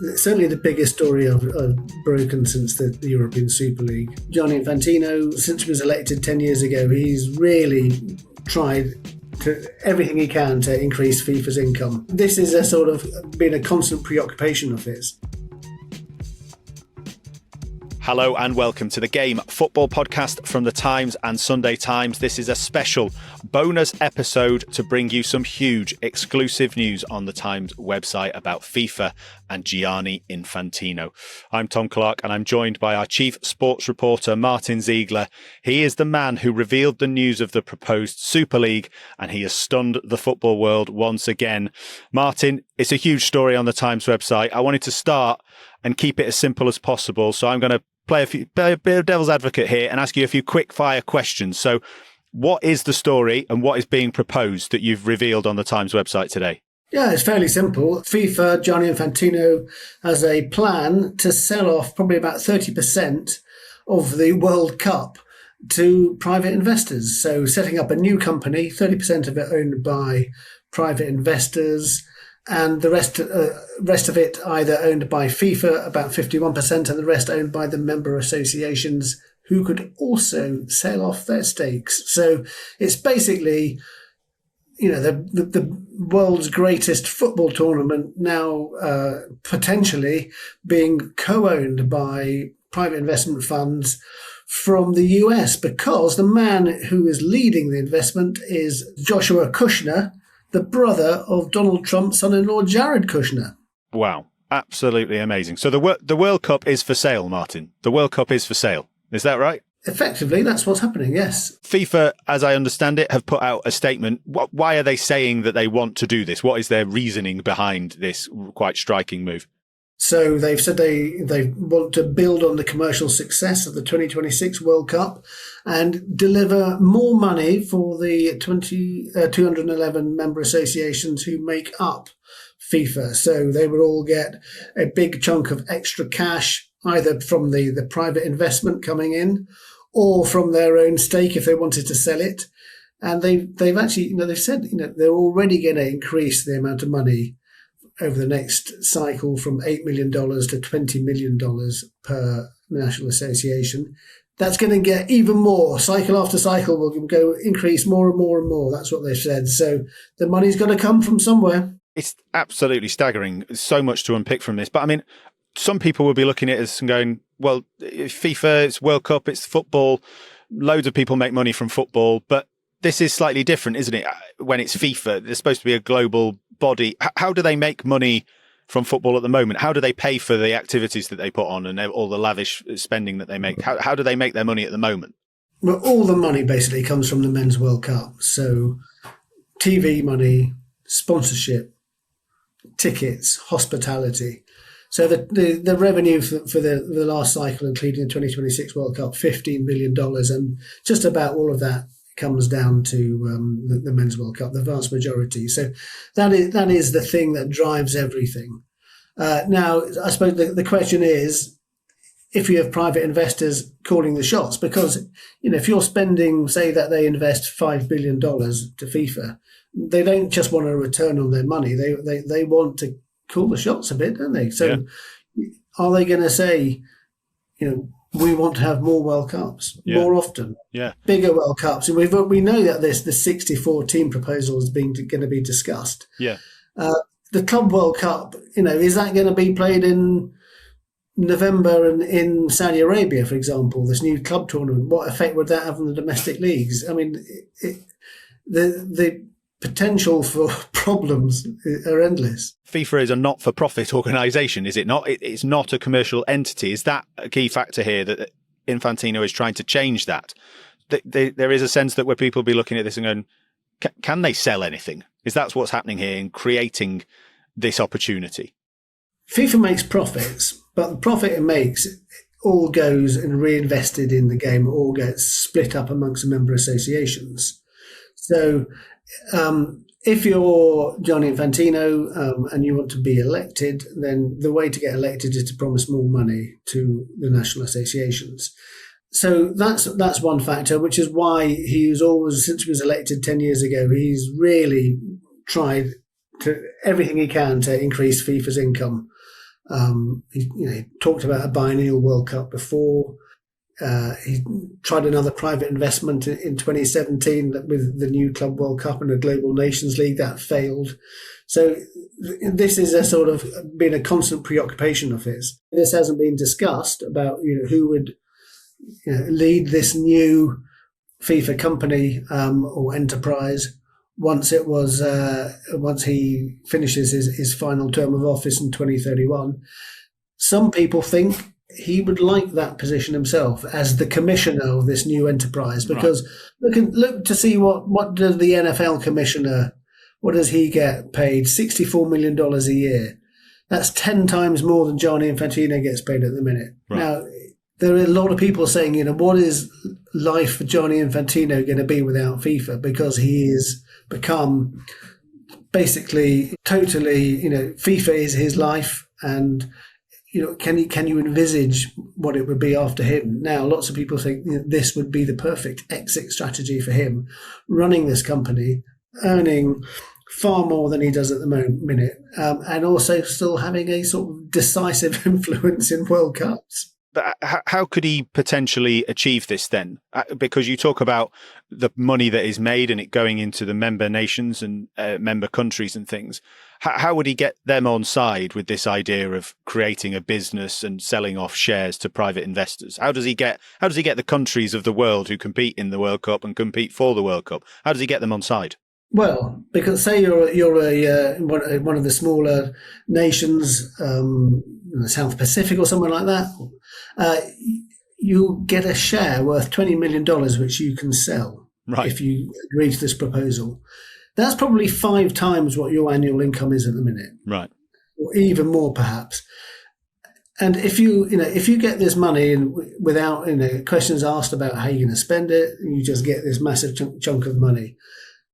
certainly the biggest story I've broken since the European Super League. Gianni Infantino, since he was elected 10 years ago, he's really tried everything he can to increase FIFA's income. This is a sort of been a constant preoccupation of his. Hello and welcome to the Game Football Podcast from the Times and Sunday Times. This is a special bonus episode to bring you some huge exclusive news on the Times website about FIFA and Gianni Infantino. I'm Tom Clarke and I'm joined by our chief sports reporter, Martyn Ziegler. He is the man who revealed the news of the proposed Super League and he has stunned the football world once again. Martyn, it's a huge story on the Times website. I wanted to start and keep it as simple as possible, so I'm going to play a bit of devil's advocate here and ask you a few quick fire questions. So what is the story and what is being proposed that you've revealed on the Times website today? Yeah, it's fairly simple. FIFA, Gianni Infantino, has a plan to sell off probably about 30% of the World Cup to private investors. So setting up a new company, 30% of it owned by private investors, and the rest of it either owned by FIFA, about 51%, and the rest owned by the member associations who could also sell off their stakes. So it's basically, the world's greatest football tournament now potentially being co-owned by private investment funds from the US, because the man who is leading the investment is Joshua Kushner, the brother of Donald Trump's son-in-law, Jared Kushner. Wow, absolutely amazing. So the World Cup is for sale, Martyn. The World Cup is for sale. Is that right? Effectively, that's what's happening, yes. FIFA, as I understand it, have put out a statement. Why are they saying that they want to do this? What is their reasoning behind this quite striking move? So they've said they want to build on the commercial success of the 2026 World Cup and deliver more money for the 211 member associations who make up FIFA. So they would all get a big chunk of extra cash, either from the private investment coming in or from their own stake if they wanted to sell it. And they've actually, they've said, they're already going to increase the amount of money over the next cycle from $8 million to $20 million per national association. That's going to get even more. Cycle after cycle will go increase more and more and more. That's what they've said. So the money's got to come from somewhere. It's absolutely staggering. There's so much to unpick from this. But I mean, some people will be looking at this and going, well, FIFA, it's World Cup, it's football. Loads of people make money from football. But this is slightly different, isn't it? When it's FIFA, there's supposed to be a global body. How do they make money from football at the moment? How do they pay for the activities that they put on and all the lavish spending that they make? How do they make their money at the moment? Well, all the money basically comes from the Men's World Cup. So TV money, sponsorship, tickets, hospitality. So the revenue for the last cycle, including the 2026 World Cup, $15 billion, and just about all of that comes down to the Men's World Cup, the vast majority. So that is the thing that drives everything. Now, I suppose the question is, if you have private investors calling the shots, because if you're spending, say that they invest $5 billion to FIFA, they don't just want a return on their money. They want to call the shots a bit, don't they? So Are they going to say, we want to have more World Cups more often, bigger World Cups? And we know that the 64 team proposal is going to be discussed. Yeah. The Club World Cup, is that going to be played in November and in Saudi Arabia, for example, this new club tournament? What effect would that have on the domestic leagues? I mean, the potential for problems are endless. FIFA is a not-for-profit organisation, is it not? It's not a commercial entity. Is that a key factor here, that Infantino is trying to change that? There is a sense that where people will be looking at this and going, can they sell anything? Is that what's happening here in creating this opportunity? FIFA makes profits, but the profit it makes all goes and reinvested in the game, all gets split up amongst the member associations. So if you're Gianni Infantino and you want to be elected, then the way to get elected is to promise more money to the national associations. So that's one factor, which is why he's always, since he was elected 10 years ago, he's really tried to everything he can to increase FIFA's income. He talked about a biennial World Cup before. He tried another private investment in 2017 with the new Club World Cup and a Global Nations League. That failed. So this is a sort of been a constant preoccupation of his. This hasn't been discussed about who would lead this new FIFA company or enterprise once he finishes his final term of office in 2031. Some people think he would like that position himself as the commissioner of this new enterprise, because look to see what does the NFL commissioner, what does he get paid? $64 million a year. That's 10 times more than Gianni Infantino gets paid at the minute. Right. Now, there are a lot of people saying, what is life for Gianni Infantino going to be without FIFA? Because he has become basically totally, FIFA is his life, and can you envisage what it would be after him? Now, lots of people think this would be the perfect exit strategy for him, running this company, earning far more than he does at the minute, and also still having a sort of decisive influence in World Cups. But how could he potentially achieve this then? Because you talk about the money that is made and it going into the member nations and member countries and things. How would he get them on side with this idea of creating a business and selling off shares to private investors? How does he get the countries of the world who compete in the World Cup and compete for the World Cup? How does he get them on side? Well, because say you're one of the smaller nations, South Pacific or somewhere like that, you get a share worth $20 million, which you can sell if you agree to this proposal. That's probably 5 times what your annual income is at the minute, right? Or even more, perhaps. And if you get this money and without questions asked about how you're going to spend it, you just get this massive chunk of money.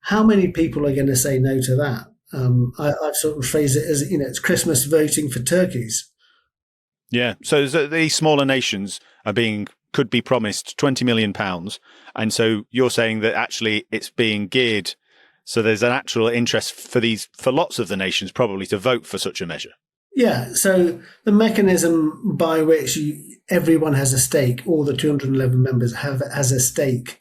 How many people are going to say no to that? I've sort of phrased it as, it's Christmas voting for turkeys. Yeah. So these smaller nations could be promised £20 million. And so you're saying that actually it's being geared. So there's an actual interest for lots of the nations probably to vote for such a measure. Yeah. So the mechanism by which everyone has a stake, all the 211 members has a stake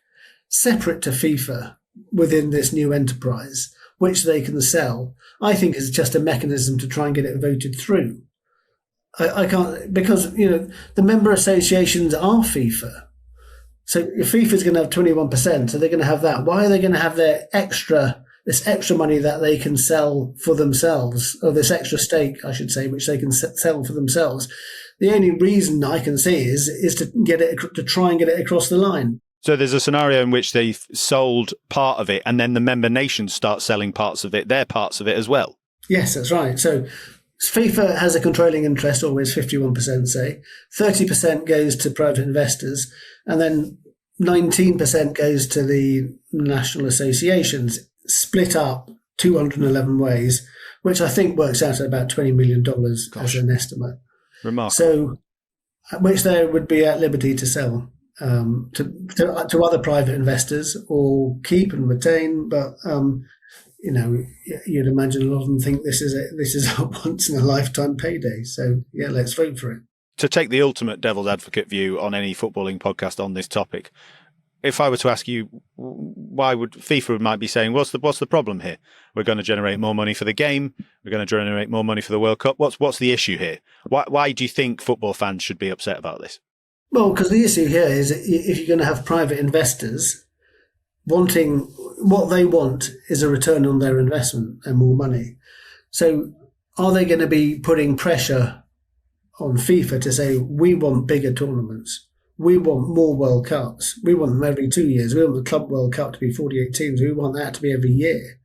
separate to FIFA within this new enterprise, which they can sell, I think is just a mechanism to try and get it voted through. I can't, because, the member associations are FIFA. So if FIFA is going to have 21%, so they're going to have that. Why are they going to have this extra money that they can sell for themselves, or this extra stake, I should say, which they can sell for themselves? The only reason I can see is to try and get it across the line. So there's a scenario in which they've sold part of it and then the member nations start selling parts of it, their parts of it as well. Yes, that's right. So FIFA has a controlling interest, always 51%, say. 30% goes to private investors, and then 19% goes to the national associations, split up 211 ways, which I think works out at about $20 million as an estimate. Remarkable. So, which they would be at liberty to sell. To other private investors or keep and retain, but you'd imagine a lot of them think this is a once in a lifetime payday. So yeah, let's vote for it. To take the ultimate devil's advocate view on any footballing podcast on this topic, if I were to ask you, why would FIFA might be saying, what's the problem here? We're going to generate more money for the game. We're going to generate more money for the World Cup. What's the issue here? Why do you think football fans should be upset about this? Well, because the issue here is if you're going to have private investors wanting, what they want is a return on their investment and more money. So are they going to be putting pressure on FIFA to say, we want bigger tournaments, we want more World Cups, we want them every 2 years, we want the Club World Cup to be 48 teams, we want that to be every year.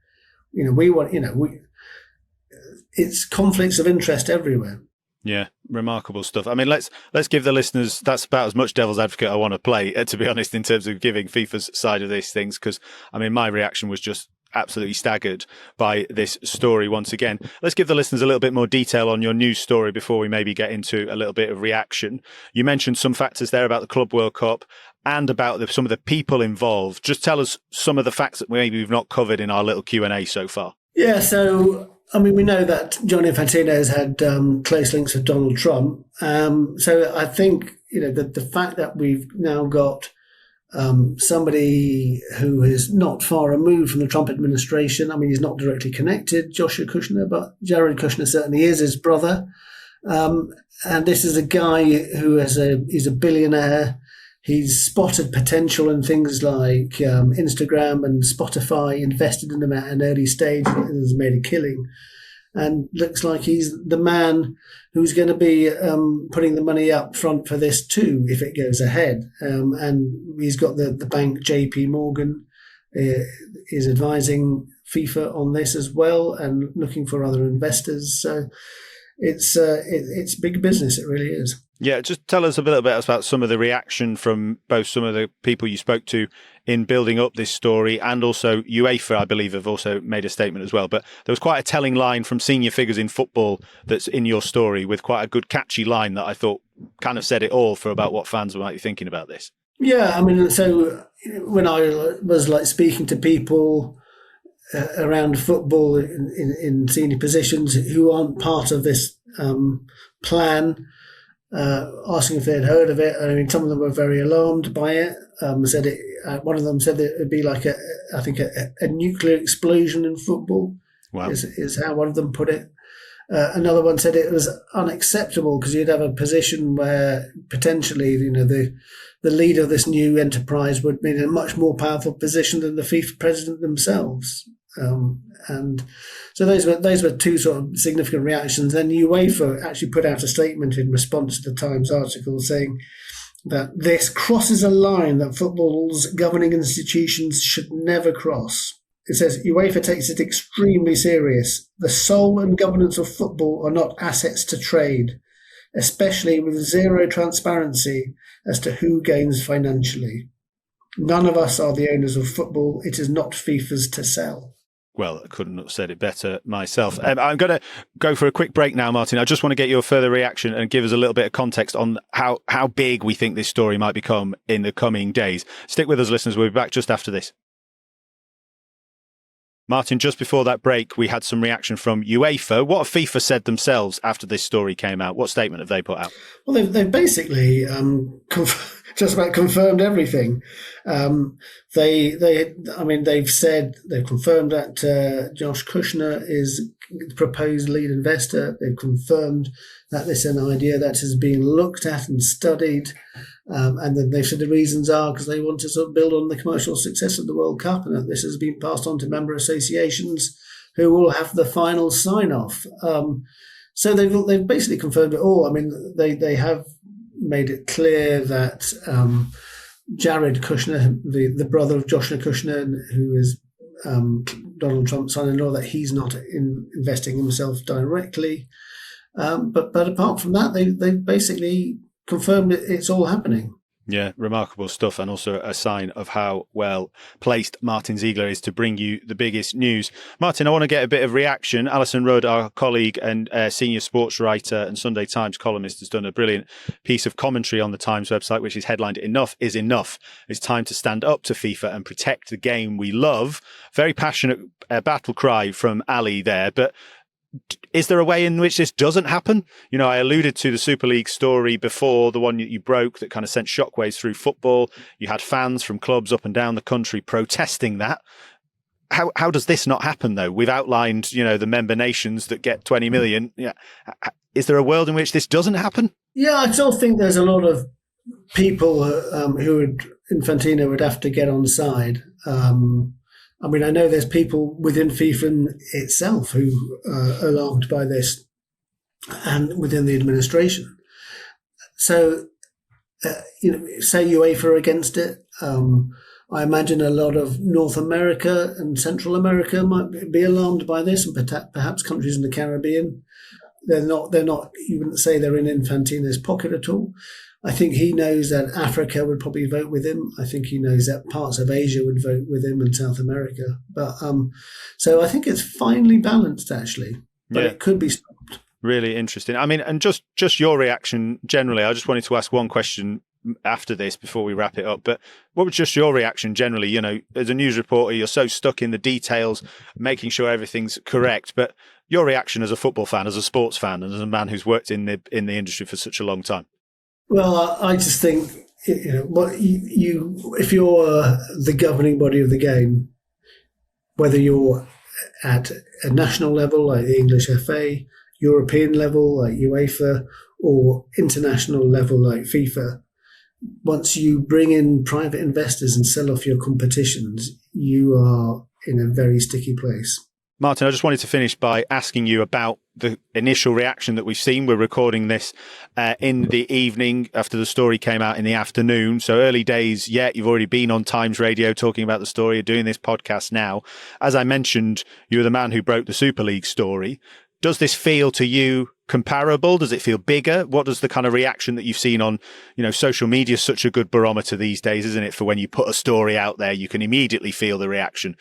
It's conflicts of interest everywhere. Yeah, remarkable stuff. I mean, let's give the listeners, that's about as much devil's advocate I want to play, to be honest, in terms of giving FIFA's side of these things, because, I mean, my reaction was just absolutely staggered by this story once again. Let's give the listeners a little bit more detail on your news story before we maybe get into a little bit of reaction. You mentioned some factors there about the Club World Cup and about some of the people involved. Just tell us some of the facts that maybe we've not covered in our little Q&A so far. Yeah, so I mean, we know that Gianni Infantino has had close links with Donald Trump. So I think, the fact that we've now got somebody who is not far removed from the Trump administration. I mean, he's not directly connected, Joshua Kushner, but Jared Kushner certainly is his brother. And this is a guy who he's a billionaire. He's spotted potential in things like Instagram and Spotify, invested in them at an early stage and has made a killing. And looks like he's the man who's going to be putting the money up front for this too, if it goes ahead. And he's got the bank JP Morgan is advising FIFA on this as well and looking for other investors. So it's big business. It really is. Yeah, just tell us a little bit about some of the reaction from both some of the people you spoke to in building up this story, and also UEFA, I believe, have also made a statement as well. But there was quite a telling line from senior figures in football that's in your story, with quite a good catchy line that I thought kind of said it all for about what fans might be thinking about this. Yeah, I mean, so when I was speaking to people around football in senior positions who aren't part of this plan, asking if they'd heard of it. I mean, some of them were very alarmed by it. One of them said that it'd be like a nuclear explosion in football. Wow. Is how one of them put it. Another one said it was unacceptable because you'd have a position where potentially, the leader of this new enterprise would be in a much more powerful position than the FIFA president themselves. And so those were two sort of significant reactions. Then UEFA actually put out a statement in response to the Times article saying that this crosses a line that football's governing institutions should never cross. It says UEFA takes it extremely serious. The soul and governance of football are not assets to trade, especially with zero transparency as to who gains financially. None of us are the owners of football. It is not FIFA's to sell. Well, I couldn't have said it better myself. I'm going to go for a quick break now, Martyn. I just want to get your further reaction and give us a little bit of context on how big we think this story might become in the coming days. Stick with us, listeners. We'll be back just after this. Martyn, just before that break, we had some reaction from UEFA. What have FIFA said themselves after this story came out? What statement have they put out? Well, they've basically just about confirmed everything. They've confirmed that Josh Kushner is the proposed lead investor. They've confirmed that this is an idea that is being looked at and studied. And then they've said the reasons are because they want to sort of build on the commercial success of the World Cup, and that this has been passed on to member associations who will have the final sign-off. So they've basically confirmed it all. I mean, they have made it clear that Jared Kushner, the brother of Joshua Kushner, who is Donald Trump's son-in-law, that he's not investing himself directly. But apart from that, they've basically confirmed it's all happening. Yeah, remarkable stuff, and also a sign of how well placed Martyn Ziegler is to bring you the biggest news. Martyn, I want to get a bit of reaction. Alison Rudd, our colleague and senior sports writer and Sunday Times columnist, has done a brilliant piece of commentary on the Times website, which is headlined "Enough is Enough. It's time to stand up to FIFA and protect the game we love." Very passionate battle cry from Ali there, but is there a way in which this doesn't happen? I alluded to the Super League story before, the one that you broke that kind of sent shockwaves through football. You had fans from clubs up and down the country protesting that. How does this not happen, though? We've outlined, the member nations that get 20 million. Yeah. Is there a world in which this doesn't happen? Yeah, I still think there's a lot of people Infantino would have to get on side. I mean, I know there's people within FIFA itself who are alarmed by this, and within the administration. So, say UEFA are against it. I imagine a lot of North America and Central America might be alarmed by this, and perhaps countries in the Caribbean. They're not. You wouldn't say they're in Infantino's pocket at all. I think he knows that Africa would probably vote with him. I think he knows that parts of Asia would vote with him, and South America. But so I think it's finely balanced, actually. But it could be stopped. Really interesting. I mean, and just your reaction generally. I just wanted to ask one question after this before we wrap it up. But what was just your reaction generally? You know, as a news reporter, you're so stuck in the details, making sure everything's correct. But your reaction as a football fan, as a sports fan, and as a man who's worked in the industry for such a long time. Well, I just think, you know, what you if you're the governing body of the game, whether you're at a national level like the English FA, European level like UEFA, or international level like FIFA, once you bring in private investors and sell off your competitions, you are in a very sticky place. Martyn, I just wanted to finish by asking you about the initial reaction that we've seen. We're recording this in the evening after the story came out in the afternoon. So early days yet. You've already been on Times Radio talking about the story. You're doing this podcast now. As I mentioned, you were the man who broke the Super League story. Does this feel to you comparable? Does it feel bigger? What does the kind of reaction that you've seen on, you know, social media is such a good barometer these days, isn't it? For when you put a story out there, you can immediately feel the reaction.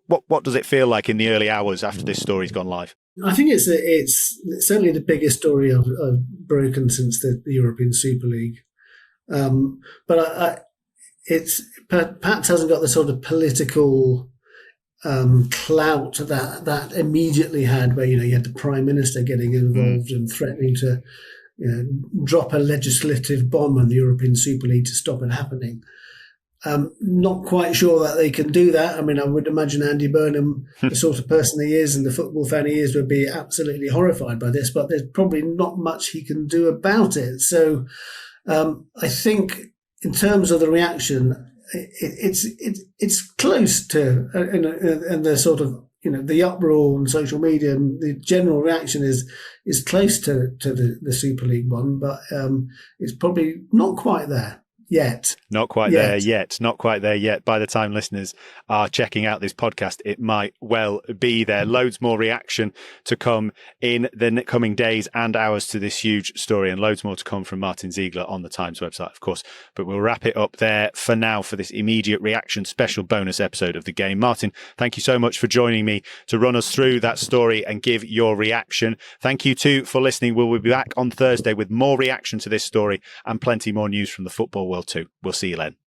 What does it feel like in the early hours after this story's gone live? I think it's certainly the biggest story I've broken since the European Super League. But it's perhaps hasn't got the sort of political clout that immediately had, where, you know, you had the Prime Minister getting involved and threatening to, you know, drop a legislative bomb on the European Super League to stop it happening. Not quite sure that they can do that. I mean, I would imagine Andy Burnham, the sort of person he is and the football fan he is, would be absolutely horrified by this, but there's probably not much he can do about it. So I think in terms of the reaction, it's close to, and the sort of, you know, the uproar on social media and the general reaction is close to the Super League one, but it's probably not quite there. Not quite there yet. By the time listeners are checking out this podcast, it might well be there. Loads more reaction to come in the coming days and hours to this huge story, and loads more to come from Martyn Ziegler on the Times website, of course. But we'll wrap it up there for now for this immediate reaction special bonus episode of The Game. Martyn, thank you so much for joining me to run us through that story and give your reaction. Thank you too for listening. We'll be back on Thursday with more reaction to this story and plenty more news from the football world too. We'll see you then.